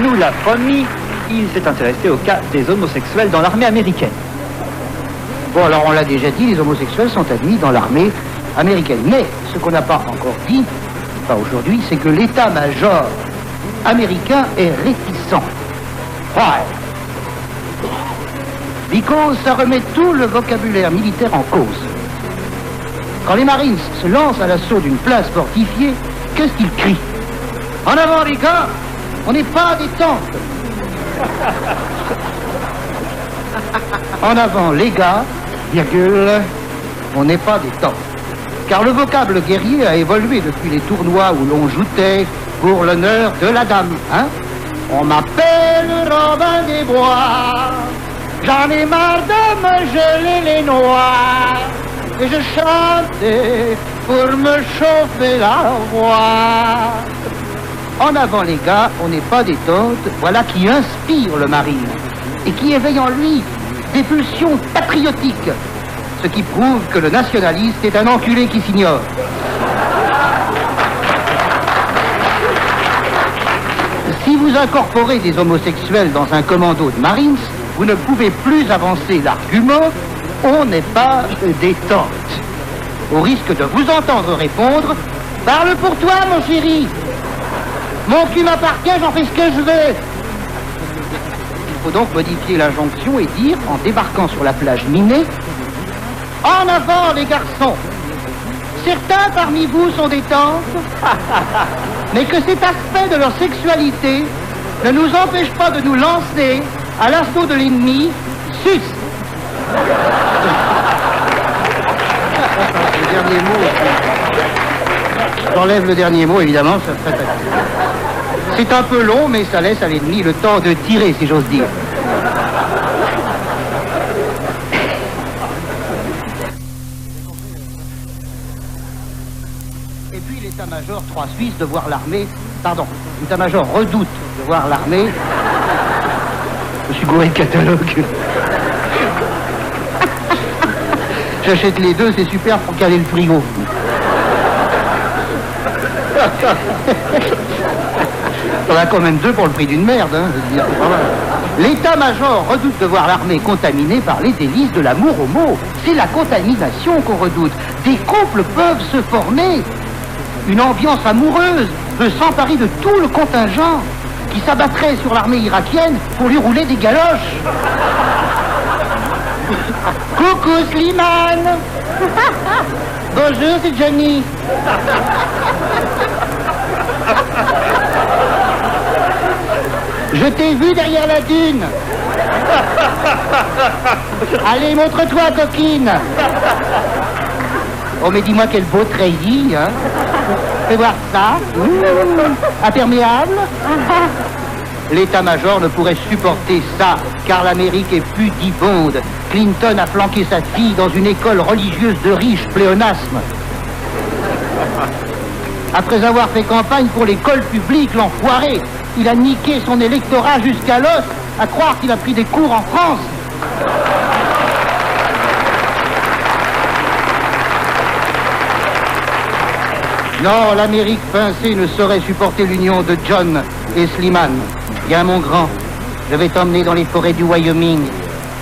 nous l'a promis, il s'est intéressé au cas des homosexuels dans l'armée américaine. Bon, alors on l'a déjà dit, les homosexuels sont admis dans l'armée américaine. Mais ce qu'on n'a pas encore dit, pas aujourd'hui, c'est que l'état-major américain est réticent. Why? Because ça remet tout le vocabulaire militaire en cause. Quand les Marines se lancent à l'assaut d'une place fortifiée, qu'est-ce qu'ils crient? En avant les gars, on n'est pas des tentes. En avant les gars, virgule, on n'est pas des tentes. Car le vocable guerrier a évolué depuis les tournois où l'on joutait pour l'honneur de la dame, hein? On m'appelle Robin des Bois, j'en ai marre de me geler les noix, et je chantais pour me chauffer la voix. En avant les gars, on n'est pas des tentes, voilà qui inspire le marine, et qui éveille en lui des pulsions patriotiques, ce qui prouve que le nationaliste est un enculé qui s'ignore. Si vous incorporez des homosexuels dans un commando de Marines, vous ne pouvez plus avancer l'argument « on n'est pas des tentes ». Au risque de vous entendre répondre « parle pour toi, mon chéri. Mon cul m'appartient, j'en fais ce que je veux ». Il faut donc modifier l'injonction et dire, en débarquant sur la plage minée, « en avant, les garçons. Certains parmi vous sont des tantes, mais que cet aspect de leur sexualité ne nous empêche pas de nous lancer à l'assaut de l'ennemi. Sus !» Le dernier mot. J'enlève le dernier mot, évidemment. C'est un peu long, mais ça laisse à l'ennemi le temps de tirer, si j'ose dire. Et puis l'état-major 3 Suisse de voir l'armée... Pardon, l'état-major redoute de voir l'armée... Je suis gouré de catalogue. J'achète les deux, c'est super pour caler le frigo. On a quand même deux pour le prix d'une merde, hein, je veux dire, c'est pas mal. L'état-major redoute de voir l'armée contaminée par les délices de l'amour homo. C'est la contamination qu'on redoute. Des couples peuvent se former. Une ambiance amoureuse peut s'emparer de tout le contingent qui s'abattrait sur l'armée irakienne pour lui rouler des galoches. Coucou Slimane. Bonjour, c'est Johnny. Je t'ai vu derrière la dune. Allez, montre-toi, coquine. Oh, mais dis-moi quel beau treillis, hein. Fais voir ça. Imperméable. L'état-major ne pourrait supporter ça, car l'Amérique est pudibonde. Clinton a flanqué sa fille dans une école religieuse de riches pléonasmes. Après avoir fait campagne pour l'école publique, l'enfoiré, il a niqué son électorat jusqu'à l'os, à croire qu'il a pris des cours en France. Non, l'Amérique pincée ne saurait supporter l'union de John et Slimane. Viens, mon grand, je vais t'emmener dans les forêts du Wyoming.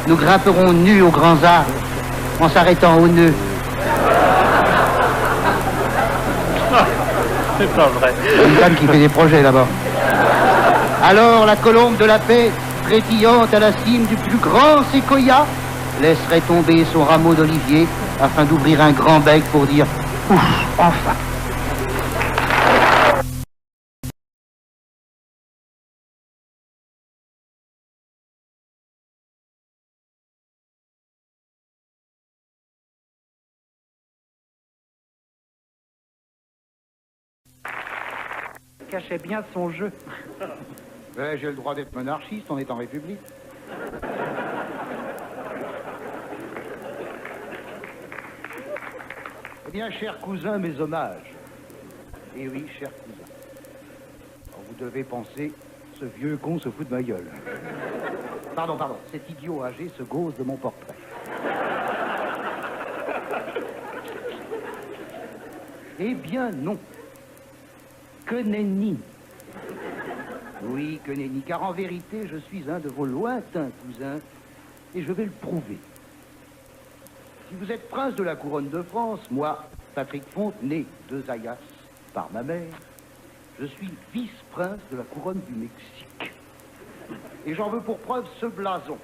Nous grimperons nus aux grands arbres, en s'arrêtant au nœud. C'est pas vrai. Une dame qui fait des projets là-bas. Alors la colombe de la paix, frétillante à la cime du plus grand séquoia, laisserait tomber son rameau d'olivier afin d'ouvrir un grand bec pour dire « Ouf, enfin !» Cachait bien son jeu. Ouais, j'ai le droit d'être monarchiste, on est en République. Eh bien, cher cousin, mes hommages. Eh oui, cher cousin. Alors, vous devez penser, ce vieux con se fout de ma gueule. Pardon, cet idiot âgé se gauze de mon portrait. Eh bien, non. Que nenni. Oui, que nenni, car en vérité, je suis un de vos lointains cousins, et je vais le prouver. Si vous êtes prince de la couronne de France, moi, Patrick Fonte, né de Zayas par ma mère, je suis vice-prince de la couronne du Mexique. Et j'en veux pour preuve ce blason,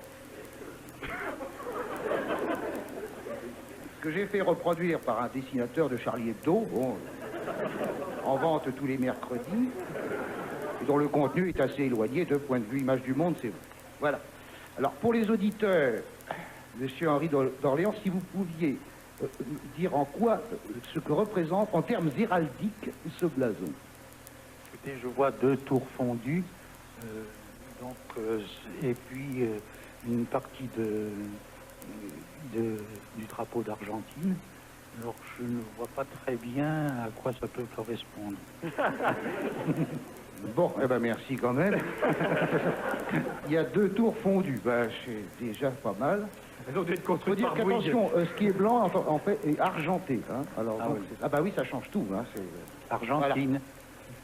que j'ai fait reproduire par un dessinateur de Charlie Hebdo, bon, en vente tous les mercredis, dont le contenu est assez éloigné de point de vue image du monde, c'est vrai. Voilà. Alors, pour les auditeurs, Monsieur Henri d'Orléans, si vous pouviez dire en quoi ce que représente, en termes héraldiques, ce blason. Écoutez, je vois 2 tours fondues, et puis une partie du drapeau d'Argentine. Alors, je ne vois pas très bien à quoi ça peut correspondre. Bon, eh ben merci quand même. Il y a 2 tours fondues, ben, c'est déjà pas mal. Elles ont dû être Il faut construites dire par qu'attention, ce qui est blanc, en fait, est argenté. Hein. Alors, Ah donc, oui. bah oui, ça change tout. Hein. Argentine.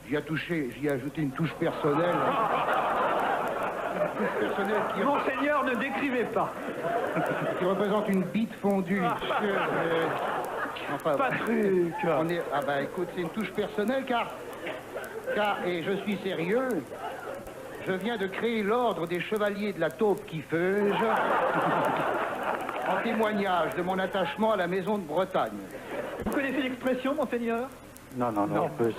Voilà. J'y ai ajouté une touche personnelle. Une touche personnelle Monseigneur, ne décrivez pas. qui représente une bite fondue. Enfin, Patrick. Ah bah écoute, c'est une touche personnelle car, et je suis sérieux, je viens de créer l'ordre des chevaliers de la taupe qui feuge en témoignage de mon attachement à la maison de Bretagne. Vous connaissez l'expression, Monseigneur? Non,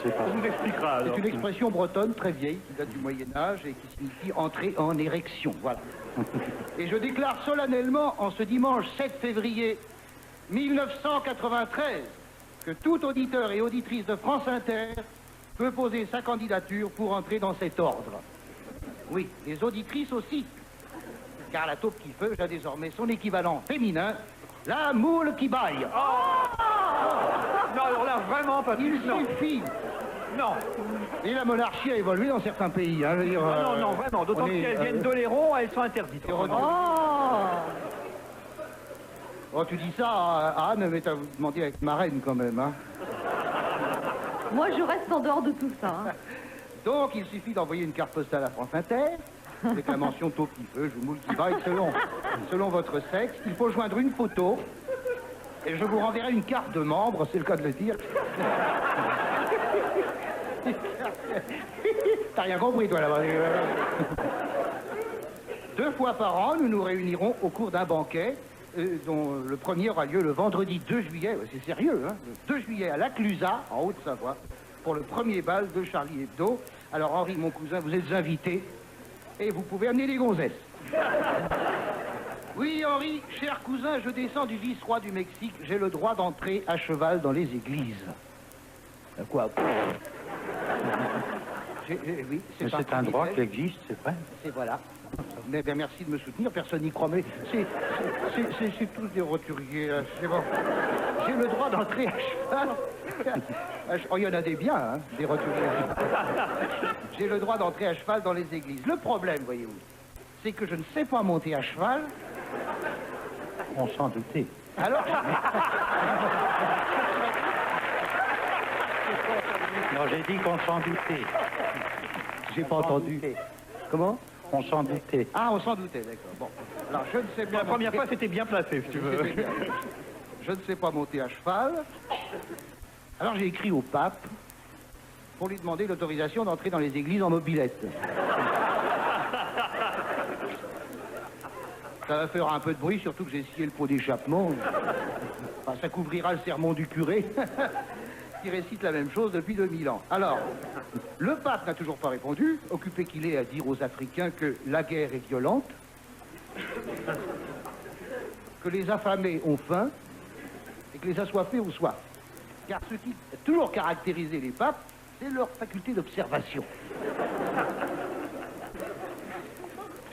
c'est pas. On vous expliquera alors. C'est une expression bretonne très vieille qui date du Moyen-Âge et qui signifie entrer en érection. Voilà. Et je déclare solennellement en ce dimanche 7 février 1993 que tout auditeur et auditrice de France Inter peut poser sa candidature pour entrer dans cet ordre. Oui, les auditrices aussi. Car la taupe qui feuge a désormais son équivalent féminin, la moule qui baille. Non, alors là, vraiment, Patrick, Il non. suffit. Non. Et la monarchie a évolué dans certains pays. Hein, je veux dire, Non, vraiment. D'autant on est, qu'elles viennent d'Oléron, elles sont interdites. Oh, tu dis ça à Anne, mais t'as demandé avec ma reine quand même. Hein. Moi, je reste en dehors de tout ça. Hein. Donc, il suffit d'envoyer une carte postale à France Inter, avec la mention taupe qui feuge ou moule qui baille, selon votre sexe. Il faut joindre une photo, et je vous renverrai une carte de membre, c'est le cas de le dire. T'as rien compris, toi, là-bas. 2 fois par an, nous nous réunirons au cours d'un banquet, dont le premier aura lieu le vendredi 2 juillet, c'est sérieux, hein, le 2 juillet à Laclusaz, en Haute-Savoie, pour le premier bal de Charlie Hebdo. Alors, Henri, mon cousin, vous êtes invité, et vous pouvez amener des gonzesses. Oui, Henri, cher cousin, je descends du vice-roi du Mexique, j'ai le droit d'entrer à cheval dans les églises. Quoi? Oui, C'est un droit qui existe, c'est vrai. c'est voilà. Mais bien, merci de me soutenir, personne n'y croit, mais c'est tous des roturiers, là, c'est bon. J'ai le droit d'entrer à cheval. Oh, il y en a des biens, hein, des roturiers. J'ai le droit d'entrer à cheval dans les églises. Le problème, voyez-vous, c'est que je ne sais pas monter à cheval. On s'en doutait. Alors, Non, j'ai dit qu'on s'en doutait. j'ai pas entendu. Comment? On s'en doutait. Ah, on s'en doutait, d'accord. Bon, alors je ne sais pas. La première monter- fois, c'était bien placé, si tu veux. C'était bien. Je ne sais pas monter à cheval. Alors j'ai écrit au pape pour lui demander l'autorisation d'entrer dans les églises en mobilette. Ça va faire un peu de bruit, surtout que j'ai scié le pot d'échappement. Enfin, ça couvrira le sermon du curé, qui récite la même chose depuis 2000 ans. Alors, le pape n'a toujours pas répondu, occupé qu'il est à dire aux Africains que la guerre est violente, que les affamés ont faim, et que les assoiffés ont soif. Car ce qui a toujours caractérisé les papes, c'est leur faculté d'observation.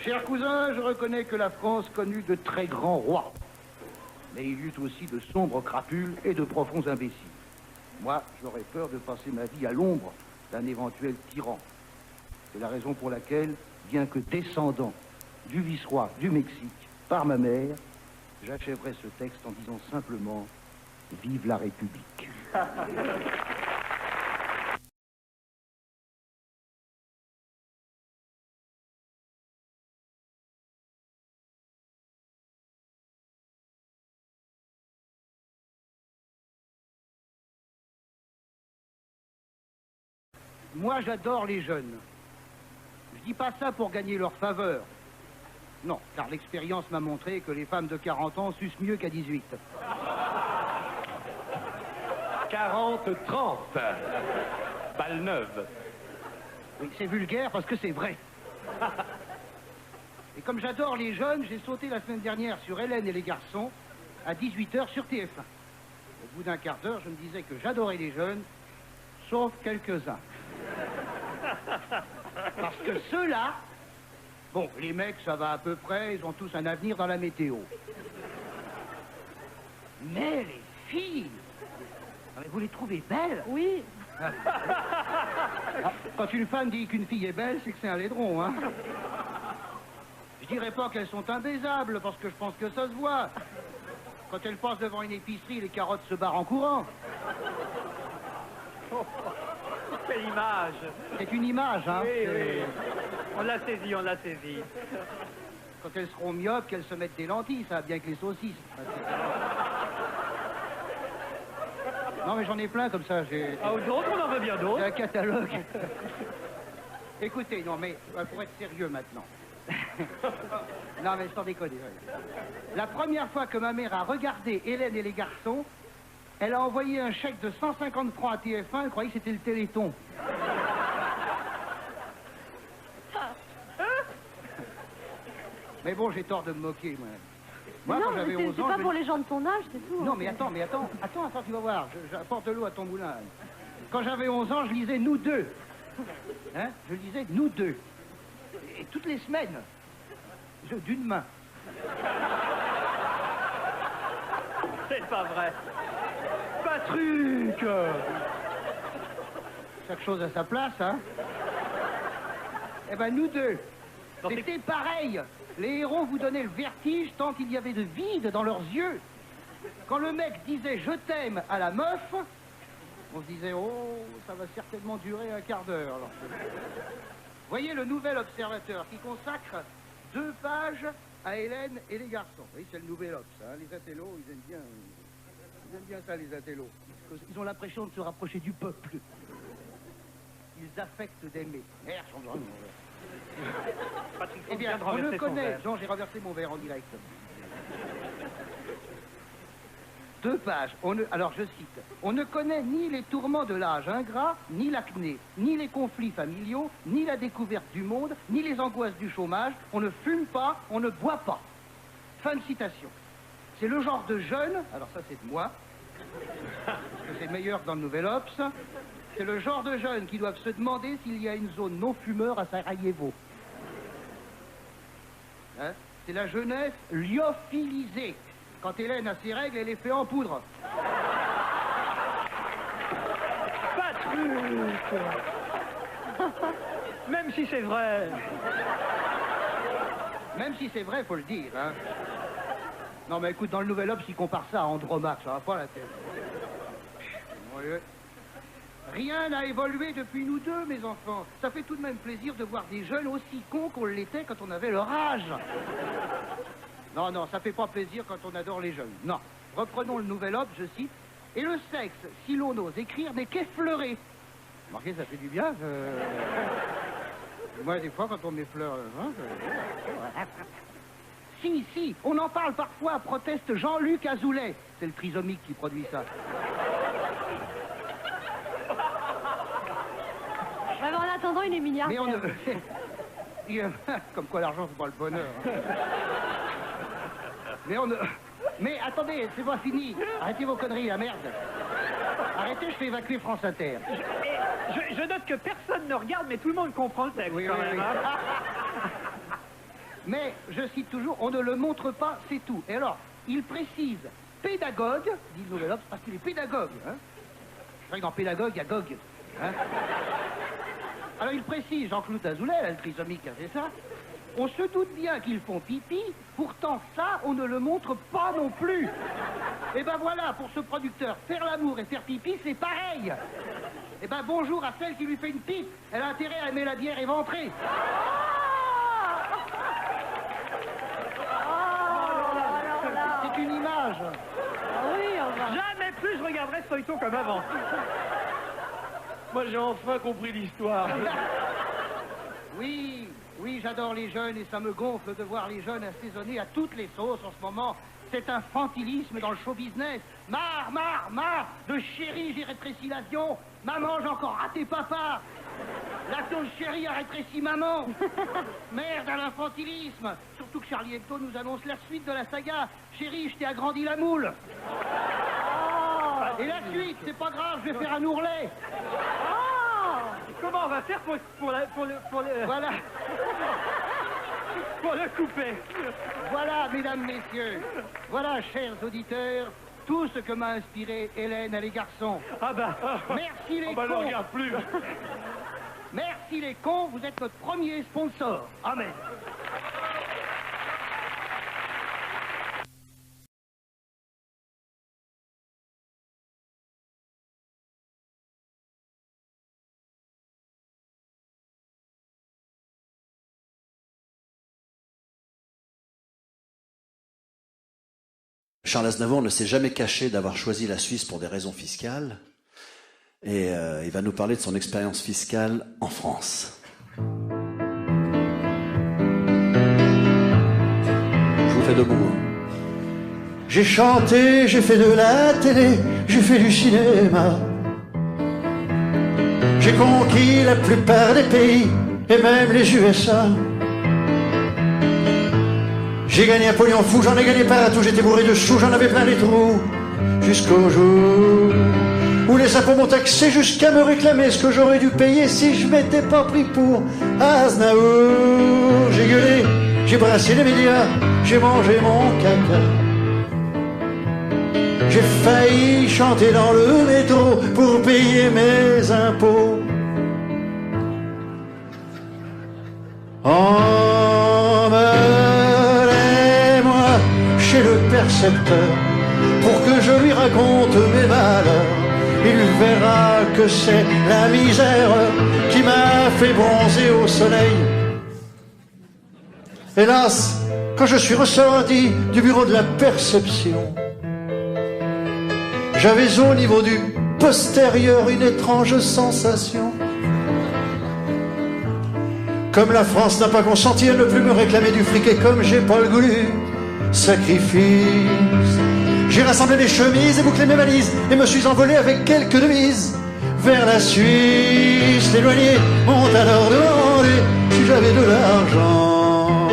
Chers cousins, je reconnais que la France connut de très grands rois. Mais il y eut aussi de sombres crapules et de profonds imbéciles. Moi, j'aurais peur de passer ma vie à l'ombre d'un éventuel tyran. C'est la raison pour laquelle, bien que descendant du vice-roi du Mexique par ma mère, j'achèverai ce texte en disant simplement « Vive la République ». moi j'adore les jeunes. Je dis pas ça pour gagner leur faveur. Non, car l'expérience m'a montré que les femmes de 40 ans sucent mieux qu'à 18. 40-30. Balle neuve. Oui, c'est vulgaire parce que c'est vrai. Et comme j'adore les jeunes, j'ai sauté la semaine dernière sur Hélène et les garçons à 18h sur TF1. Au bout d'un quart d'heure, je me disais que j'adorais les jeunes, sauf quelques-uns. Parce que ceux-là, bon, les mecs, ça va à peu près, ils ont tous un avenir dans la météo. Mais les filles, vous les trouvez belles? Oui. Ah, quand une femme dit qu'une fille est belle, c'est que c'est un laidron, hein. Je dirais pas qu'elles sont imbaisables, parce que je pense que ça se voit. Quand elles passent devant une épicerie, les carottes se barrent en courant. Quelle image! C'est une image, hein. Oui, oui. On l'a saisi, on l'a saisi. Quand elles seront myopes, qu'elles se mettent des lentilles, ça va bien que les saucisses. Non, mais j'en ai plein comme ça. Ah, d'autres, on en veut bien d'autres. J'ai un catalogue. Écoutez, non, mais pour être sérieux maintenant. Non, mais sans déconner. La première fois que ma mère a regardé Hélène et les garçons, elle a envoyé un chèque de 150 francs à TF1, elle croyait que c'était le Téléthon. Mais bon, j'ai tort de me moquer, moi. Moi, non, quand j'avais 11 c'est ans, pas pour les gens de ton âge, c'est tout. non, mais attends, tu vas voir, j'apporte de l'eau à ton moulin. Quand j'avais 11 ans, je lisais Nous deux. Hein? Je lisais Nous deux. Et toutes les semaines, d'une main. C'est pas vrai. Patrick! Chaque chose à sa place, hein? Eh ben, Nous deux. Donc, C'était pareil. Les héros vous donnaient le vertige tant qu'il y avait de vide dans leurs yeux. Quand le mec disait « je t'aime » à la meuf, on se disait « oh, ça va certainement durer un quart d'heure. » Voyez le Nouvel Observateur qui consacre 2 pages à Hélène et les garçons. Oui, c'est le Nouvel Obs, hein. Les intellos, ils aiment bien ça, les intellos. Ils ont l'impression de se rapprocher du peuple. Ils affectent d'aimer. Merde, sont vraiment mauvais. Patrick, Eh bien, on ne connaît... Non, j'ai renversé mon verre en direct. 2 pages. Alors, je cite. On ne connaît ni les tourments de l'âge ingrat, ni l'acné, ni les conflits familiaux, ni la découverte du monde, ni les angoisses du chômage. On ne fume pas, on ne boit pas. Fin de citation. C'est le genre de jeune, alors ça c'est de moi, parce que c'est meilleur que dans le Nouvel Obs, c'est le genre de jeunes qui doivent se demander s'il y a une zone non-fumeur à Sarajevo. Hein? C'est la jeunesse lyophilisée. Quand Hélène a ses règles, elle les fait en poudre. Patrick! Même si c'est vrai. Même si c'est vrai, faut le dire, hein. Non, mais écoute, dans le Nouvel Obs, ils comparent ça à Andromaque, ça va pas la tête. Oui. Rien n'a évolué depuis nous deux, mes enfants. Ça fait tout de même plaisir de voir des jeunes aussi cons qu'on l'était quand on avait leur âge. Non, non, ça fait pas plaisir quand on adore les jeunes. Non. Reprenons le Nouvel Obs, je cite. Et le sexe, si l'on ose écrire, n'est qu'effleuré. Remarquez, ça fait du bien. Moi, des fois, quand on m'effleure... Si, on en parle parfois, proteste Jean-Luc Azoulay. C'est le trisomique qui produit ça. Ouais, mais en attendant, il est milliardaire. Mais on ne... Comme quoi l'argent, c'est pas le bonheur. Hein. Mais attendez, c'est pas fini. Arrêtez vos conneries, la merde. Arrêtez, je fais évacuer France Inter. Je note que personne ne regarde, mais tout le monde comprend le texte. Oui, quand oui, même, oui. hein. Mais, je cite toujours, on ne le montre pas, c'est tout. Et alors, il précise pédagogue, dit le Nouvel Obs, parce qu'il est pédagogue. Hein. C'est vrai que dans pédagogue, il y a Gog. Hein. Alors, il précise, Jean-Claude Azoulay, là, le trisomique, c'est ça. On se doute bien qu'ils font pipi, pourtant ça, on ne le montre pas non plus. Et ben voilà, pour ce producteur, faire l'amour et faire pipi, c'est pareil. Et ben bonjour à celle qui lui fait une pipe. Elle a intérêt à aimer la bière éventrée. C'est une image. Ah oui, on va. Jamais plus je regarderai ce feuilleton comme avant. Moi, j'ai enfin compris l'histoire. Oui, oui, j'adore les jeunes et ça me gonfle de voir les jeunes assaisonnés à toutes les sauces en ce moment. C'est infantilisme dans le show business. Marre de chérie, j'ai rétréci l'avion. Maman, j'ai encore raté papa. L'avion de chérie a rétréci maman. Merde à l'infantilisme. Surtout que Charlie Hebdo nous annonce la suite de la saga. Chérie, je t'ai agrandi la moule. Et la suite, c'est pas grave, je vais faire un ourlet. Comment on va faire pour le... Voilà. pour le couper? Voilà, mesdames, messieurs. Voilà, chers auditeurs, tout ce que m'a inspiré Hélène et les garçons. Ah bah... Merci les Ah bah, ne cons. regarde plus. Merci les cons, vous êtes notre premier sponsor. Amen. Charles Aznavour ne s'est jamais caché d'avoir choisi la Suisse pour des raisons fiscales. Et il va nous parler de son expérience fiscale en France. Je vous fais debout. J'ai chanté, j'ai fait de la télé, j'ai fait du cinéma. J'ai conquis la plupart des pays, et même les USA. J'ai gagné un pognon fou, j'en ai gagné partout, j'étais bourré de choux, j'en avais plein les trous. Jusqu'au jour où les impôts m'ont taxé jusqu'à me réclamer ce que j'aurais dû payer si je m'étais pas pris pour Aznavour. J'ai gueulé, j'ai brassé les médias, j'ai mangé mon caca. J'ai failli chanter dans le métro pour payer mes impôts. Emmenez-moi chez le percepteur pour que je lui raconte mes malheurs. Il verra que c'est la misère qui m'a fait bronzer au soleil. Hélas, quand je suis ressorti du bureau de la perception, j'avais au niveau du postérieur une étrange sensation. Comme la France n'a pas consenti à ne plus me réclamer du fric et comme j'ai pas le goût du sacrifice, j'ai rassemblé mes chemises et bouclé mes valises et me suis envolé avec quelques devises vers la Suisse. L'éloigné m'ont alors demandé si j'avais de l'argent.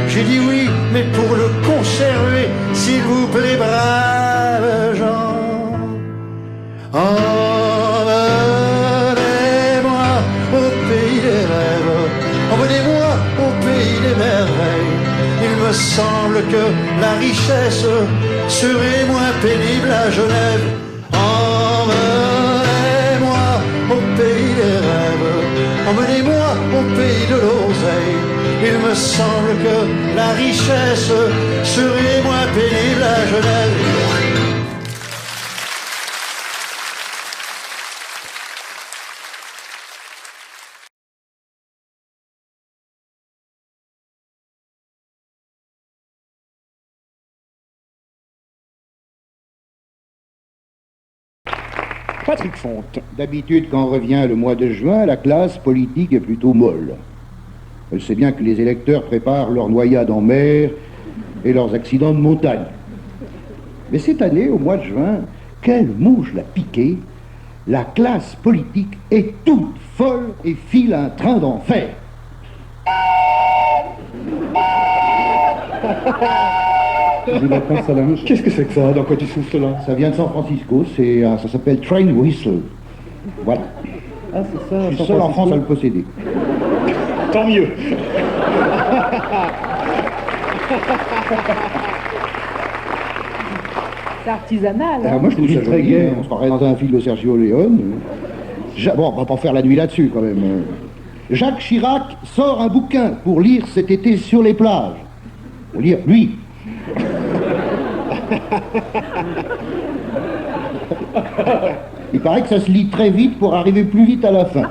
J'ai dit oui, mais pour le conserver, s'il vous plaît, braves gens. Emmenez-moi au pays des rêves, emmenez-moi au pays des merveilles. Il me semble que la richesse serait moins pénible à Genève. Emmenez-moi au pays des rêves, emmenez-moi au pays de l'oseille. Il me semble que la richesse serait moins pénible à Genève. Patrick Fonte. D'habitude, quand revient le mois de juin, la classe politique est plutôt molle. Elle sait bien que les électeurs préparent leurs noyades en mer et leurs accidents de montagne. Mais cette année, au mois de juin, quelle mouche l'a piqué, la classe politique est toute folle et file un train d'enfer. Qu'est-ce que c'est que ça? Dans quoi tu souffles là? Ça vient de San Francisco, ça s'appelle Train Whistle. Voilà. Ah, c'est ça. Je suis seul en France à le posséder. Tant mieux. C'est artisanal. Alors moi je trouve ça très gai, on se croirait dans un film de Sergio Leone. Bon, on va pas faire la nuit là-dessus quand même. Jacques Chirac sort un bouquin pour lire cet été sur les plages. Pour lire, lui. Il paraît que ça se lit très vite pour arriver plus vite à la fin.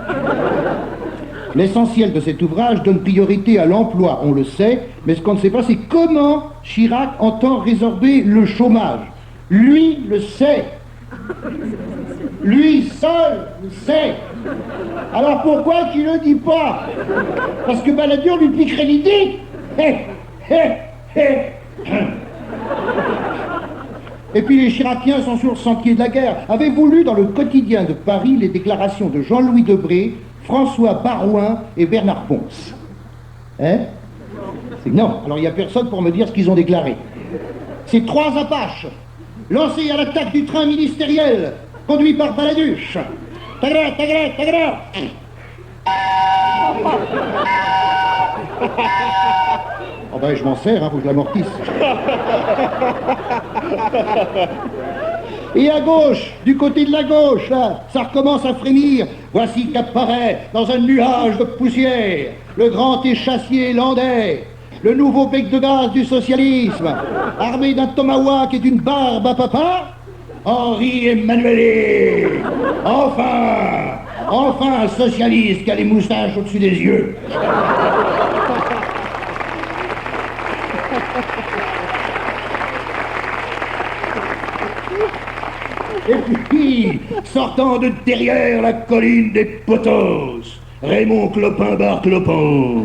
L'essentiel de cet ouvrage donne priorité à l'emploi, on le sait, mais ce qu'on ne sait pas, c'est comment Chirac entend résorber le chômage. Lui le sait. Lui seul le sait. Alors pourquoi qu'il le dit pas? Parce que Balladur lui piquerait l'idée. Et puis les Chiraciens sont sur le sentier de la guerre. Avez-vous lu dans le quotidien de Paris les déclarations de Jean-Louis Debré, François Barouin et Bernard Pons? Hein? Non, alors il n'y a personne pour me dire ce qu'ils ont déclaré. C'est 3 Apaches, lancés à l'attaque du train ministériel, conduit par Balladuche. Tagra, tagra, tagra. Oh ben, je m'en sers, faut que je l'amortisse. Et à gauche, du côté de la gauche, là, ça recommence à frémir. Voici qu'apparaît, dans un nuage de poussière, le grand échassier landais, le nouveau bec de gaz du socialisme, armé d'un tomahawk et d'une barbe à papa, Henri Emmanuelli. Enfin un socialiste qui a les moustaches au-dessus des yeux. Et puis, sortant de derrière la colline des Potos, Raymond Clopin-Bar-Clopin,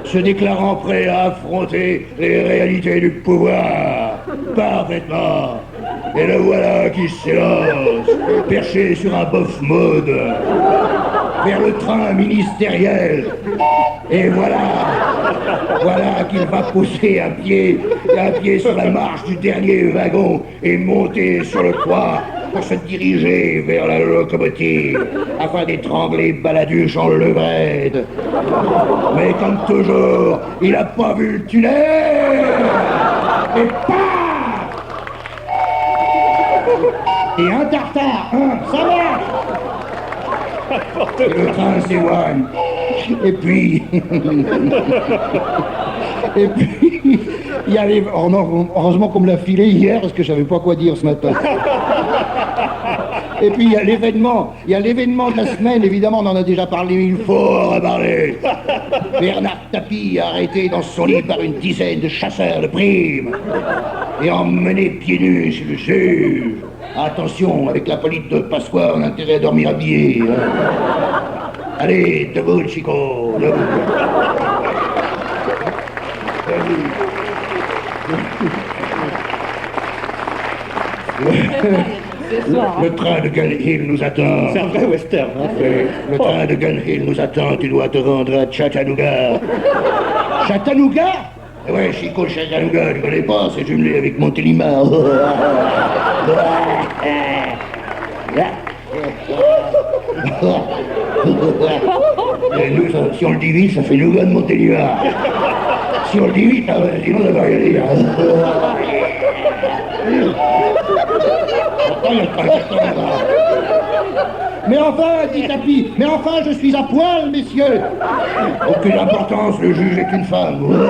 se déclarant prêt à affronter les réalités du pouvoir, parfaitement. Et le voilà qui s'élance, perché sur un bof mode, vers le train ministériel. Et voilà qu'il va poser un pied sur la marche du dernier wagon et monter sur le toit pour se diriger vers la locomotive afin d'étrangler Balladuche en levrette. Mais comme toujours, il n'a pas vu le tunnel. Et paf! Et un tartare, ça marche. Et le train s'éloigne. Et puis, il y a les... Oh non, heureusement qu'on me l'a filé hier, parce que je savais pas quoi dire ce matin. Et puis il y a l'événement de la semaine, évidemment, on en a déjà parlé, il faut en reparler. Bernard Tapie arrêté dans son lit par une dizaine de chasseurs de primes et emmené pieds nus chez le juge. Attention, avec la police de Pasqua, on a intérêt à dormir habillé. Hein. Allez, debout, Chico, debout. Le train de Gun Hill nous attend. C'est un vrai western, hein. Le train de Gun Hill nous attend, tu dois te rendre à Chattanooga. Chattanooga? Ouais, Chico, Chattanooga, tu connais pas, c'est jumelé avec Montélimar. Et nous, si on le divise, ça fait Nougat de Montélimar. Si on le divise, sinon ça va rien dire. Mais enfin, dit Tapie, mais enfin, je suis à poil, messieurs. Aucune importance, le juge est une femme.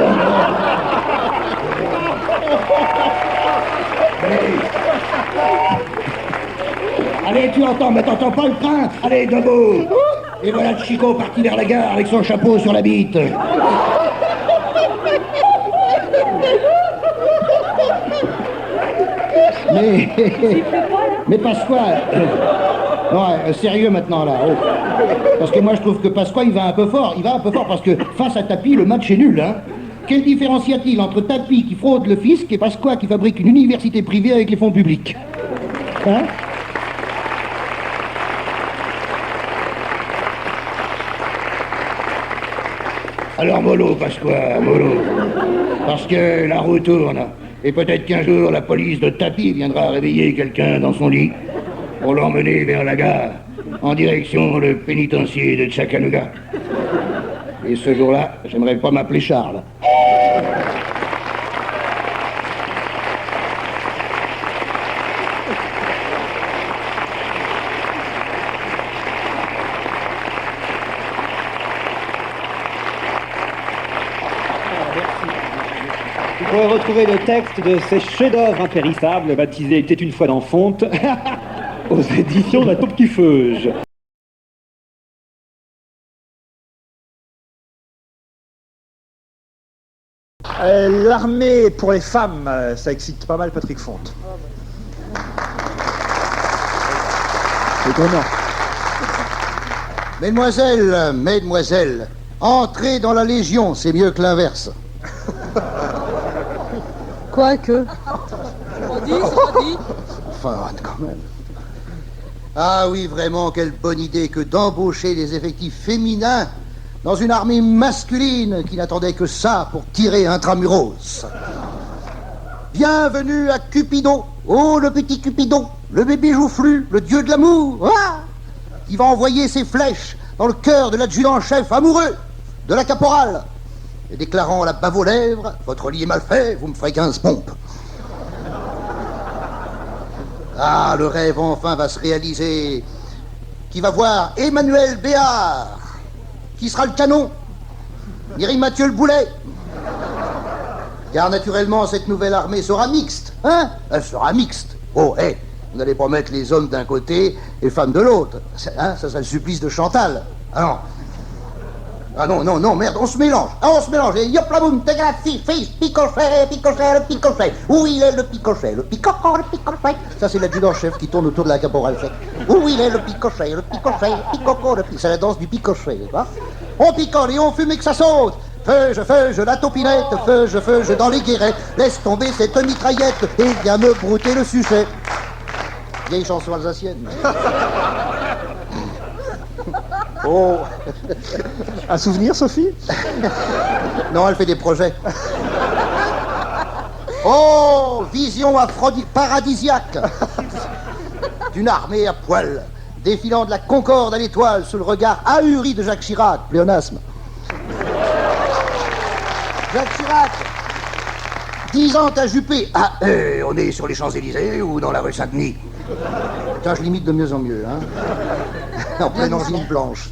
Allez, tu entends, mais t'entends pas le train? Allez, debout. Et voilà Chico parti vers la gare avec son chapeau sur la bite. Mais Pasqua... Ouais, sérieux maintenant là. Oh. Parce que moi je trouve que Pasqua il va un peu fort. Il va un peu fort parce que face à Tapie, le match est nul. Hein. Quelle différence y a-t-il entre Tapie qui fraude le fisc et Pasqua qui fabrique une université privée avec les fonds publics? Hein? Alors mollo, Pasqua, mollo. Parce que la roue tourne. Et peut-être qu'un jour, la police de Tapie viendra réveiller quelqu'un dans son lit pour l'emmener vers la gare, en direction le pénitencier de Chattanooga. Et ce jour-là, j'aimerais pas m'appeler Charles. Vous pourrez retrouver le texte de ces chefs-d'œuvre impérissables baptisés Était une fois dans Fonte aux éditions de la Taupe qui Feuge. L'armée pour les femmes, ça excite pas mal Patrick Fonte. Étonnant. Mesdemoiselles, mesdemoiselles, entrez dans la Légion, c'est mieux que l'inverse. Quoique. C'est pas dit. Enfin, quand même. Ah oui, vraiment, quelle bonne idée que d'embaucher des effectifs féminins dans une armée masculine qui n'attendait que ça pour tirer intramuros. Bienvenue à Cupidon. Oh, le petit Cupidon, le bébé joufflu, le dieu de l'amour, qui va envoyer ses flèches dans le cœur de l'adjudant-chef amoureux de la caporale. Et déclarant la bave aux lèvres, votre lit est mal fait, vous me ferez 15 pompes. Ah, le rêve enfin va se réaliser. Qui va voir Emmanuel Béard, qui sera le canon, Mireille Mathieu le boulet. Car naturellement, cette nouvelle armée sera mixte, hein? Elle sera mixte. Oh, hé, vous n'allez pas mettre les hommes d'un côté et les femmes de l'autre. Hein? Ça sera le supplice de Chantal. Ah non. Ah non, non, non, merde, on se mélange. Ah, on se mélange. Et yop la boum, tégrafie, fils, picochet, picochet, le picochet. Où il est le picochet? Le picochet. Ça, c'est l'adjudant-chef qui tourne autour de la caporale sec. Où il est le picochet? Le picochet, picoco, le picochet. C'est la danse du picochet, n'est-ce pas? On picole et on fume et que ça saute. Feu, la topinette, feu, dans les guérets. Laisse tomber cette mitraillette et viens me brouter le suchet. Vieille chanson alsacienne. Oh. Un souvenir, Sophie? Non, elle fait des projets. Oh, vision paradisiaque d'une armée à poil, défilant de la Concorde à l'Étoile sous le regard ahuri de Jacques Chirac, pléonasme. Jacques Chirac, 10 ans à Juppé. Ah, on est sur les Champs-Élysées ou dans la rue Saint-Denis? Putain, je limite de mieux en mieux, hein. En pleine angine blanche.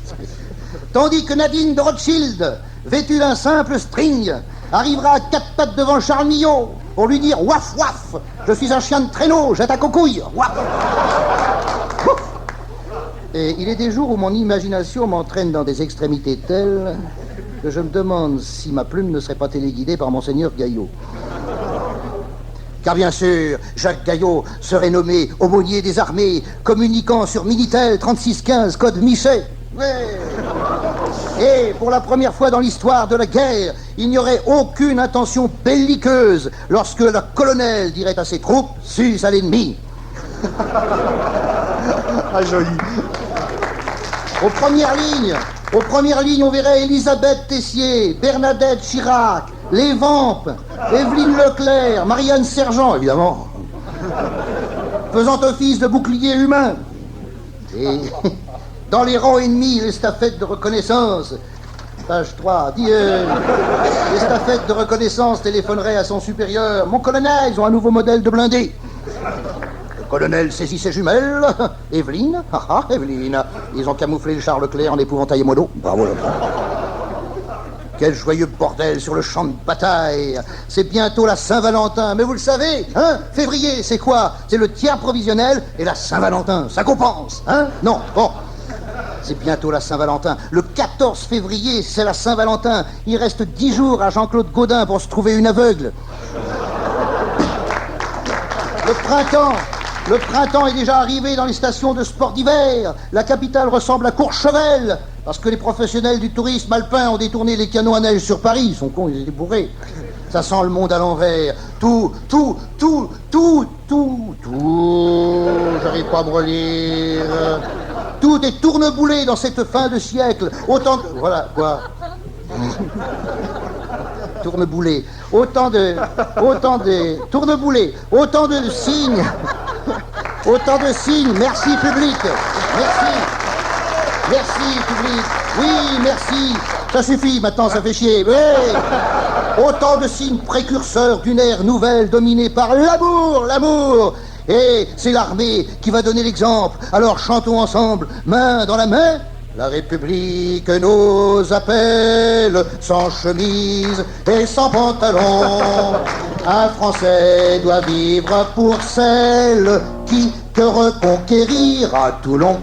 Tandis que Nadine de Rothschild, vêtue d'un simple string, arrivera à 4 pattes devant Charles Millot pour lui dire « Waf, waf, je suis un chien de traîneau, j'attaque aux couilles, waf !» Et il est des jours où mon imagination m'entraîne dans des extrémités telles que je me demande si ma plume ne serait pas téléguidée par Monseigneur Gaillot. Car bien sûr, Jacques Gaillot serait nommé aumônier des armées, communiquant sur Minitel 3615, code Michet. Ouais. Et pour la première fois dans l'histoire de la guerre, il n'y aurait aucune intention belliqueuse lorsque le colonel dirait à ses troupes « Sus à l'ennemi ». Ah, joli. Aux premières lignes, on verrait Elisabeth Tessier, Bernadette Chirac, les Vampes, Evelyne Leclerc, Marianne Sergent, évidemment, faisant office de bouclier humain. Et dans les rangs ennemis, l'estafette de reconnaissance, page 3, dit l'estafette de reconnaissance téléphonerait à son supérieur. « Mon colonel, ils ont un nouveau modèle de blindé. » Le colonel saisit ses jumelles. « Evelyne, Evelyne. » Ils ont camouflé le Charles Leclerc en épouvantail et moineau. Bravo. Quel joyeux bordel sur le champ de bataille. C'est bientôt la Saint-Valentin. Mais vous le savez, hein? Février, c'est quoi? C'est le tiers provisionnel et la Saint-Valentin. Ça compense, hein? Non, bon. C'est bientôt la Saint-Valentin. Le 14 février, c'est la Saint-Valentin. Il reste 10 jours à Jean-Claude Gaudin pour se trouver une aveugle. Le printemps est déjà arrivé dans les stations de sport d'hiver. La capitale ressemble à Courchevel, parce que les professionnels du tourisme alpin ont détourné les canons à neige sur Paris. Ils sont cons, ils étaient bourrés. Ça sent le monde à l'envers. Tout. J'arrive pas à me relire. Tout est tourneboulé dans cette fin de siècle. Autant que... Voilà, quoi. Tourneboulé. Autant de signes. Autant de signes. Merci, public. Merci, public. Oui, merci. Ça suffit, maintenant, ça fait chier. Oui. Autant de signes précurseurs d'une ère nouvelle dominée par l'amour. Et c'est l'armée qui va donner l'exemple. Alors chantons ensemble, main dans la main. La République nous appelle, sans chemise et sans pantalon. Un Français doit vivre pour celle qui que reconquérir à Toulon.